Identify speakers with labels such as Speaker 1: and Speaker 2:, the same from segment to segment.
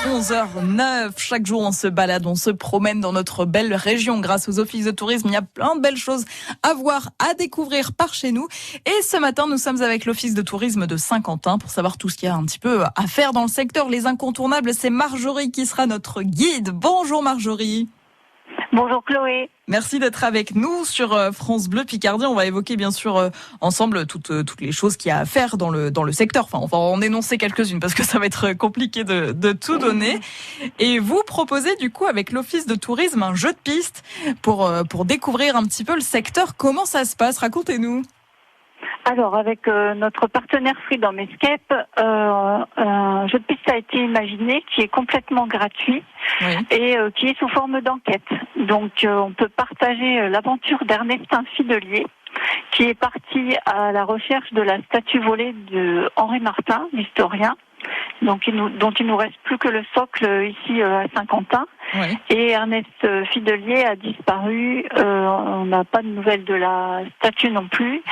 Speaker 1: 11h09. Chaque jour, on se balade, on se promène dans notre belle région. Grâce aux offices de tourisme, il y a plein de belles choses à voir, à découvrir par chez nous. Et ce matin, nous sommes avec l'office de tourisme de Saint-Quentin pour savoir tout ce qu'il y a un petit peu à faire dans le secteur. Les incontournables, c'est Marjorie qui sera notre guide. Bonjour Marjorie.
Speaker 2: Bonjour Chloé.
Speaker 1: Merci d'être avec nous sur France Bleu Picardie. On va évoquer bien sûr ensemble toutes les choses qu'il y a à faire dans le secteur. Enfin, on va en énoncer quelques-unes parce que ça va être compliqué de tout donner. Et vous proposez du coup avec l'office de tourisme un jeu de piste pour découvrir un petit peu le secteur. Comment ça se passe ? Racontez-nous.
Speaker 2: Alors, avec notre partenaire Freedom Escape, un jeu de piste a été imaginé qui est complètement gratuit et qui est sous forme d'enquête. Donc, on peut partager l'aventure d'Ernestin Fidelier, qui est parti à la recherche de la statue volée de Henri Martin, l'historien. Donc, dont il nous reste plus que le socle ici à Saint-Quentin. Oui. Et Ernest Fidelier a disparu. On n'a pas de nouvelles de la statue non plus.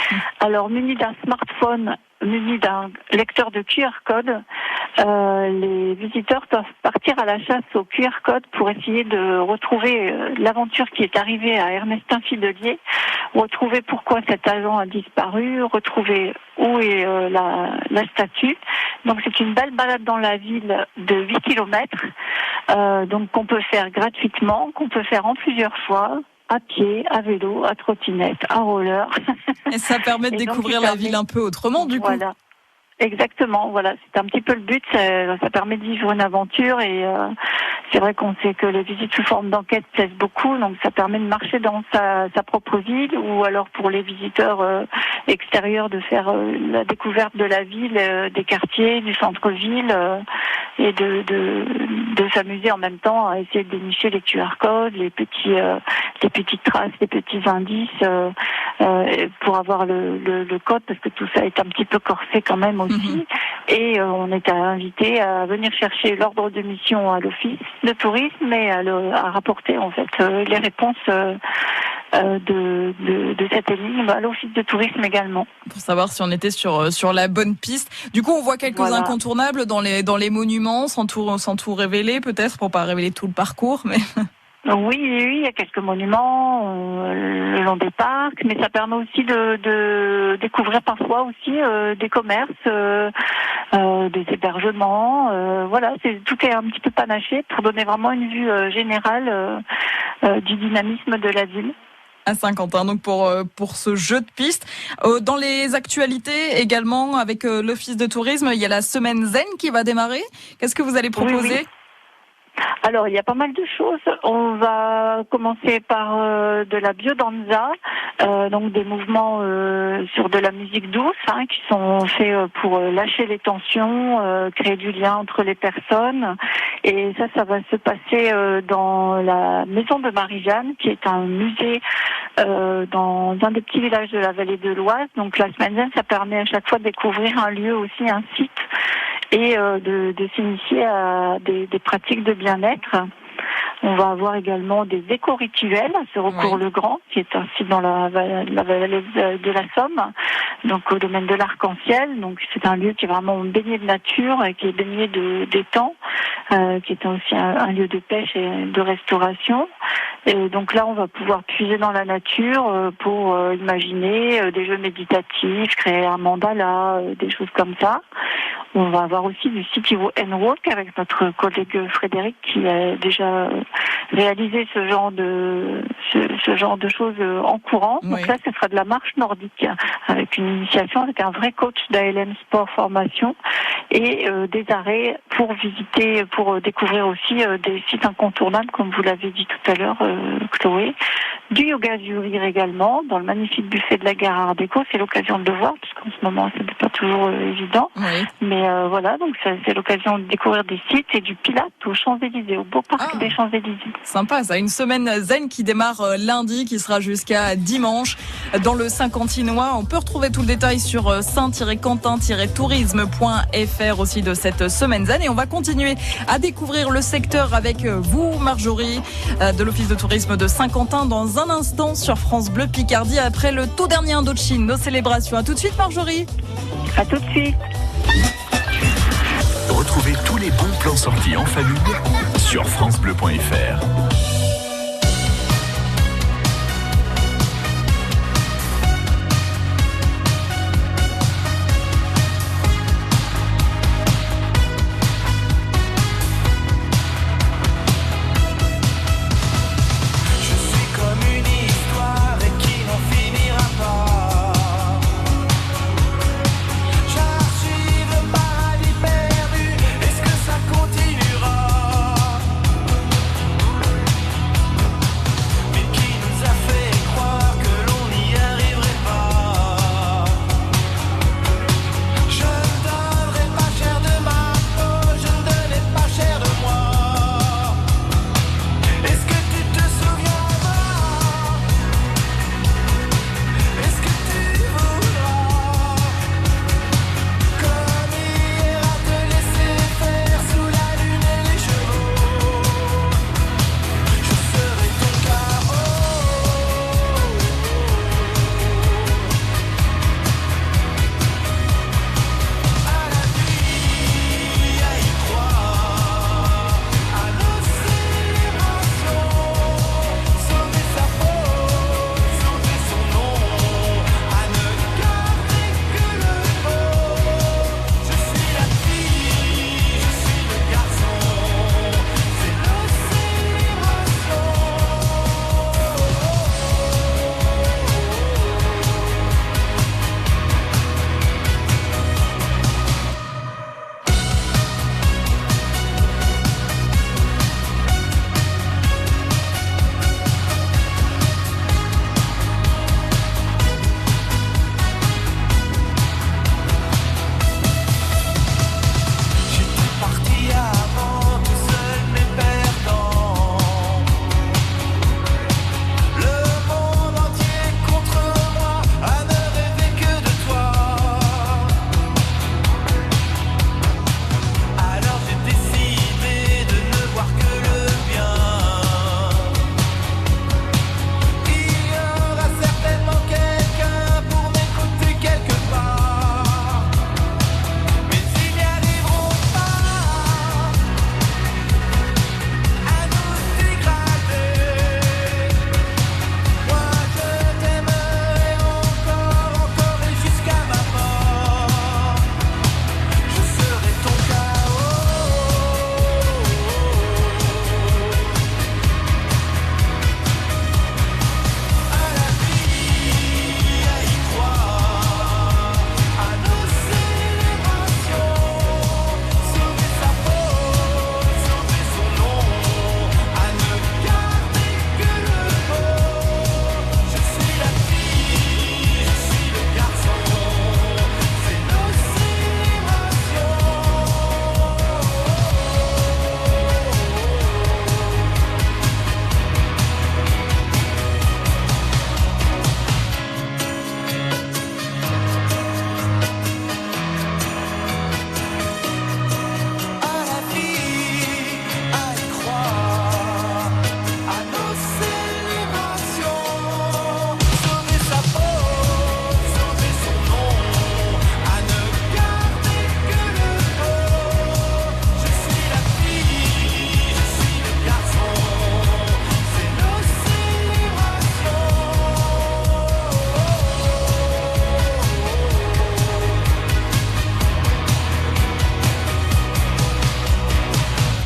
Speaker 2: Alors, muni d'un smartphone, muni d'un lecteur de QR code, les visiteurs doivent partir à la chasse au QR code pour essayer de retrouver l'aventure qui est arrivée à Ernestin Fidelier, retrouver pourquoi cet agent a disparu, retrouver où est la statue. Donc c'est une belle balade dans la ville de 8 kilomètres, donc qu'on peut faire gratuitement, qu'on peut faire en plusieurs fois, à pied, à vélo, à trottinette, à roller.
Speaker 1: Et ça permet de découvrir la ville un peu autrement du coup.
Speaker 2: Voilà. Exactement, voilà, c'est un petit peu le but, ça permet de vivre une aventure et c'est vrai qu'on sait que les visites sous forme d'enquête plaisent beaucoup, donc ça permet de marcher dans sa propre ville ou alors pour les visiteurs extérieurs de faire la découverte de la ville, des quartiers, du centre-ville et de s'amuser en même temps à essayer de dénicher les QR codes, les petites traces, les petits indices pour avoir le code parce que tout ça est un petit peu corsé quand même aussi. Et on est invité à venir chercher l'ordre de mission à l'office de tourisme et à rapporter en fait les réponses de cette énigme à l'office de tourisme également.
Speaker 1: Pour savoir si on était sur la bonne piste. Du coup, on voit quelques incontournables dans les monuments, sans tout révéler peut-être, pour pas révéler tout le parcours, mais...
Speaker 2: Oui, il y a quelques monuments le long des parcs, mais ça permet aussi de découvrir parfois aussi des commerces, des hébergements. Voilà, tout est un petit peu panaché pour donner vraiment une vue générale du dynamisme de la ville.
Speaker 1: À Saint-Quentin, donc pour ce jeu de piste. Dans les actualités également, avec l'office de tourisme, il y a la semaine zen qui va démarrer. Qu'est-ce que vous allez proposer ?
Speaker 2: Oui. Alors, il y a pas mal de choses. On va commencer par de la biodanza, donc des mouvements sur de la musique douce, qui sont faits pour lâcher les tensions, créer du lien entre les personnes. Et ça va se passer dans la maison de Marie-Jeanne, qui est un musée dans un des petits villages de la vallée de l'Oise. Donc la semaine zen, ça permet à chaque fois de découvrir un lieu aussi, un site, et de s'initier à des pratiques de bien-être. On va avoir également des éco-rituels à Serecourt-le-Grand, qui est un site dans la vallée de la Somme, donc au domaine de l'Arc-en-Ciel. Donc c'est un lieu qui est vraiment baigné de nature et qui est baigné d'étangs, qui est aussi un lieu de pêche et de restauration. Et donc là, on va pouvoir puiser dans la nature pour imaginer des jeux méditatifs, créer un mandala, des choses comme ça. On va avoir aussi du City and Walk avec notre collègue Frédéric qui a déjà réalisé ce genre de choses en courant. Oui. Donc là, ce sera de la marche nordique avec une initiation avec un vrai coach d'ALM Sport Formation et des arrêts pour visiter, pour découvrir aussi des sites incontournables comme vous l'avez dit tout à l'heure, Chloé. Du yoga du rire également dans le magnifique buffet de la gare Art Déco. C'est l'occasion de le voir puisqu'en ce moment, ce n'est pas toujours évident. Oui. Mais voilà, donc c'est l'occasion de découvrir des sites et du Pilates aux Champs-Élysées, au beau parc des Champs-Élysées.
Speaker 1: Sympa ça, une semaine zen qui démarre lundi, qui sera jusqu'à dimanche dans le Saint-Quentinois. On peut retrouver tout le détail sur saint-quentin-tourisme.fr aussi de cette semaine zen. Et on va continuer à découvrir le secteur avec vous, Marjorie, de l'Office de tourisme de Saint-Quentin, dans un instant sur France Bleu Picardie, après le tout dernier Indochine, nos célébrations. À tout de suite, Marjorie.
Speaker 2: À tout de suite.
Speaker 3: Retrouvez tous les bons plans sortis en famille sur francebleu.fr.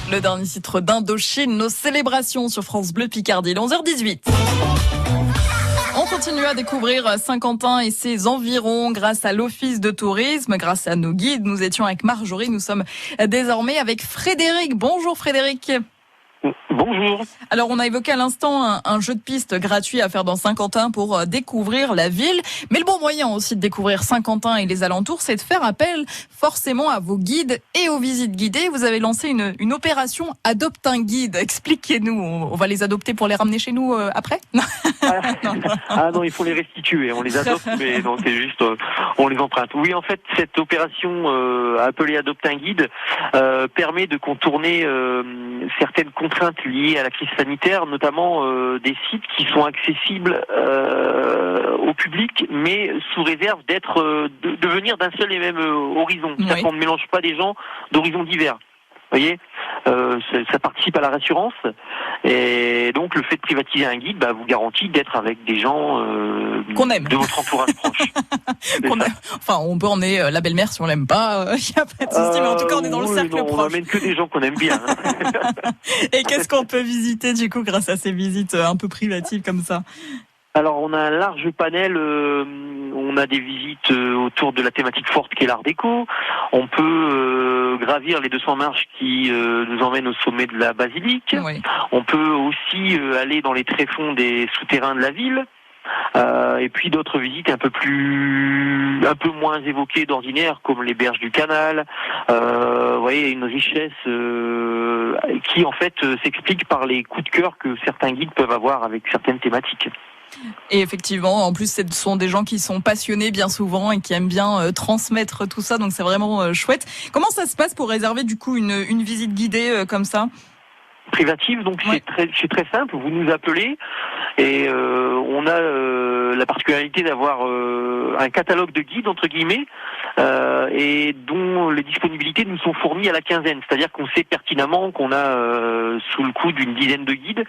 Speaker 1: Le dernier titre d'Indochine, nos célébrations sur France Bleu Picardie, 11h18. On continue à découvrir Saint-Quentin et ses environs grâce à l'Office de tourisme, grâce à nos guides. Nous étions avec Marjorie, nous sommes désormais avec Frédéric. Bonjour Frédéric.
Speaker 4: Bonjour.
Speaker 1: Alors on a évoqué à l'instant un jeu de piste gratuit à faire dans Saint-Quentin pour découvrir la ville. Mais le bon moyen aussi de découvrir Saint-Quentin et les alentours, c'est de faire appel forcément à vos guides et aux visites guidées. Vous avez lancé une opération Adopte un guide. Expliquez-nous, on va les adopter pour les ramener chez nous après?
Speaker 4: Ah non, il faut les restituer. On les adopte, mais non, c'est juste, on les emprunte. Oui, en fait, cette opération appelée Adopte un guide permet de contourner certaines contraintes contraintes liées à la crise sanitaire, notamment des sites qui sont accessibles au public, mais sous réserve de venir d'un seul et même horizon. C'est-à-dire qu'on ne mélange pas des gens d'horizons divers. Vous voyez, ça participe à la rassurance, et donc le fait de privatiser un guide vous garantit d'être avec des gens
Speaker 1: qu'on aime,
Speaker 4: de votre entourage proche.
Speaker 1: Enfin, on peut emmener la belle-mère si on l'aime pas, il n'y a pas de souci, mais en tout cas on est dans le cercle proche.
Speaker 4: On n'emmène que des gens qu'on aime bien.
Speaker 1: Et qu'est-ce qu'on peut visiter du coup grâce à ces visites un peu privatives comme ça?
Speaker 4: Alors on a un large panel, on a des visites autour de la thématique forte qui est l'art déco, on peut gravir les 200 marches qui nous emmènent au sommet de la basilique, on peut aussi aller dans les tréfonds des souterrains de la ville, et puis d'autres visites un peu moins évoquées d'ordinaire, comme les berges du canal. Vous voyez, une richesse qui en fait s'explique par les coups de cœur que certains guides peuvent avoir avec certaines thématiques.
Speaker 1: Et effectivement, en plus, ce sont des gens qui sont passionnés bien souvent et qui aiment bien transmettre tout ça, donc c'est vraiment chouette. Comment ça se passe pour réserver du coup une visite guidée comme ça?
Speaker 4: Privative, donc c'est très simple, vous nous appelez et on a la particularité d'avoir un catalogue de guides entre guillemets et dont les disponibilités nous sont fournies à la quinzaine, c'est-à-dire qu'on sait pertinemment qu'on a sous le coude une dizaine de guides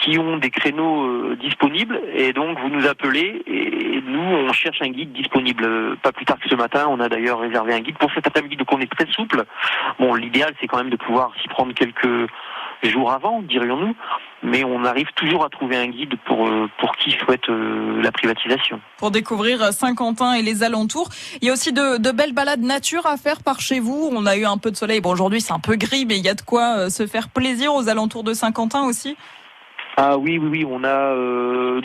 Speaker 4: qui ont des créneaux disponibles, et donc vous nous appelez et nous on cherche un guide disponible. Pas plus tard que ce matin, on a d'ailleurs réservé un guide pour cet après-midi, donc on est très souple. Bon, l'idéal c'est quand même de pouvoir s'y prendre quelques jours avant, dirions-nous, mais on arrive toujours à trouver un guide pour qui souhaite la privatisation.
Speaker 1: Pour découvrir Saint-Quentin et les alentours, il y a aussi de belles balades nature à faire par chez vous. On a eu un peu de soleil, bon aujourd'hui c'est un peu gris, mais il y a de quoi se faire plaisir aux alentours de Saint-Quentin aussi.
Speaker 4: Ah oui, on a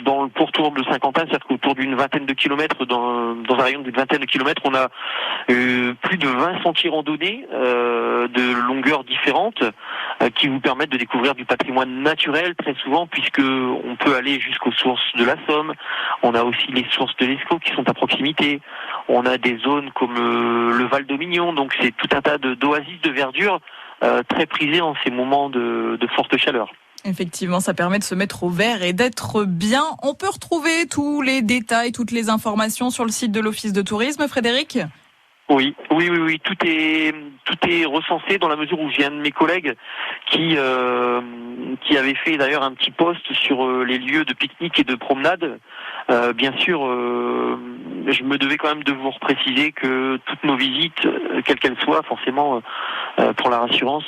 Speaker 4: dans le pourtour de Saint-Quentin, c'est-à-dire qu'autour d'une vingtaine de kilomètres, dans un rayon d'une vingtaine de kilomètres, on a plus de 20 sentiers randonnés de longueurs différentes qui vous permettent de découvrir du patrimoine naturel très souvent, puisque on peut aller jusqu'aux sources de la Somme. On a aussi les sources de l'Escaut qui sont à proximité. On a des zones comme le Val d'Aumignon, donc c'est tout un tas d'oasis de verdure très prisées en ces moments de forte chaleur.
Speaker 1: Effectivement, ça permet de se mettre au vert et d'être bien. On peut retrouver tous les détails, toutes les informations sur le site de l'Office de tourisme, Frédéric ?
Speaker 4: Oui, tout est recensé dans la mesure où j'ai un de mes collègues qui avait fait d'ailleurs un petit post sur les lieux de pique-nique et de promenade. Bien sûr, je me devais quand même de vous préciser que toutes nos visites, quelles qu'elles soient, forcément, pour la rassurance,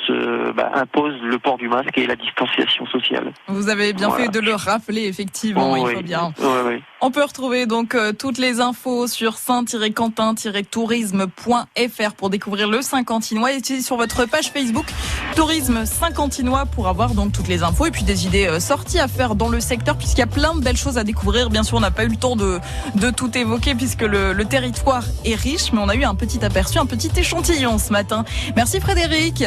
Speaker 4: imposent le port du masque et la distanciation sociale.
Speaker 1: Vous avez bien fait de le rappeler, effectivement, il faut bien.
Speaker 4: Oui.
Speaker 1: On peut retrouver donc toutes les infos sur saint-quentin-tourisme.fr pour découvrir le Saint-Quentinois, et sur votre page Facebook Tourisme Saint-Quentinois pour avoir donc toutes les infos et puis des idées sorties à faire dans le secteur, puisqu'il y a plein de belles choses à découvrir. Bien sûr, on n'a pas eu le temps de tout évoquer puisque le territoire est riche, mais on a eu un petit aperçu, un petit échantillon ce matin. Merci Frédéric.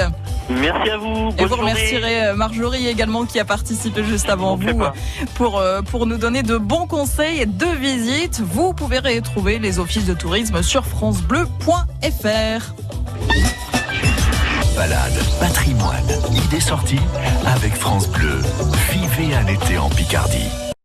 Speaker 4: Merci à vous.
Speaker 1: Et vous remercierez Marjorie également qui a participé juste avant vous pour nous donner de bons conseils de visite. Vous pouvez retrouver les offices de tourisme sur francebleu.fr.
Speaker 3: Balade, patrimoine, idées sorties avec France Bleu. Vivez un été en Picardie.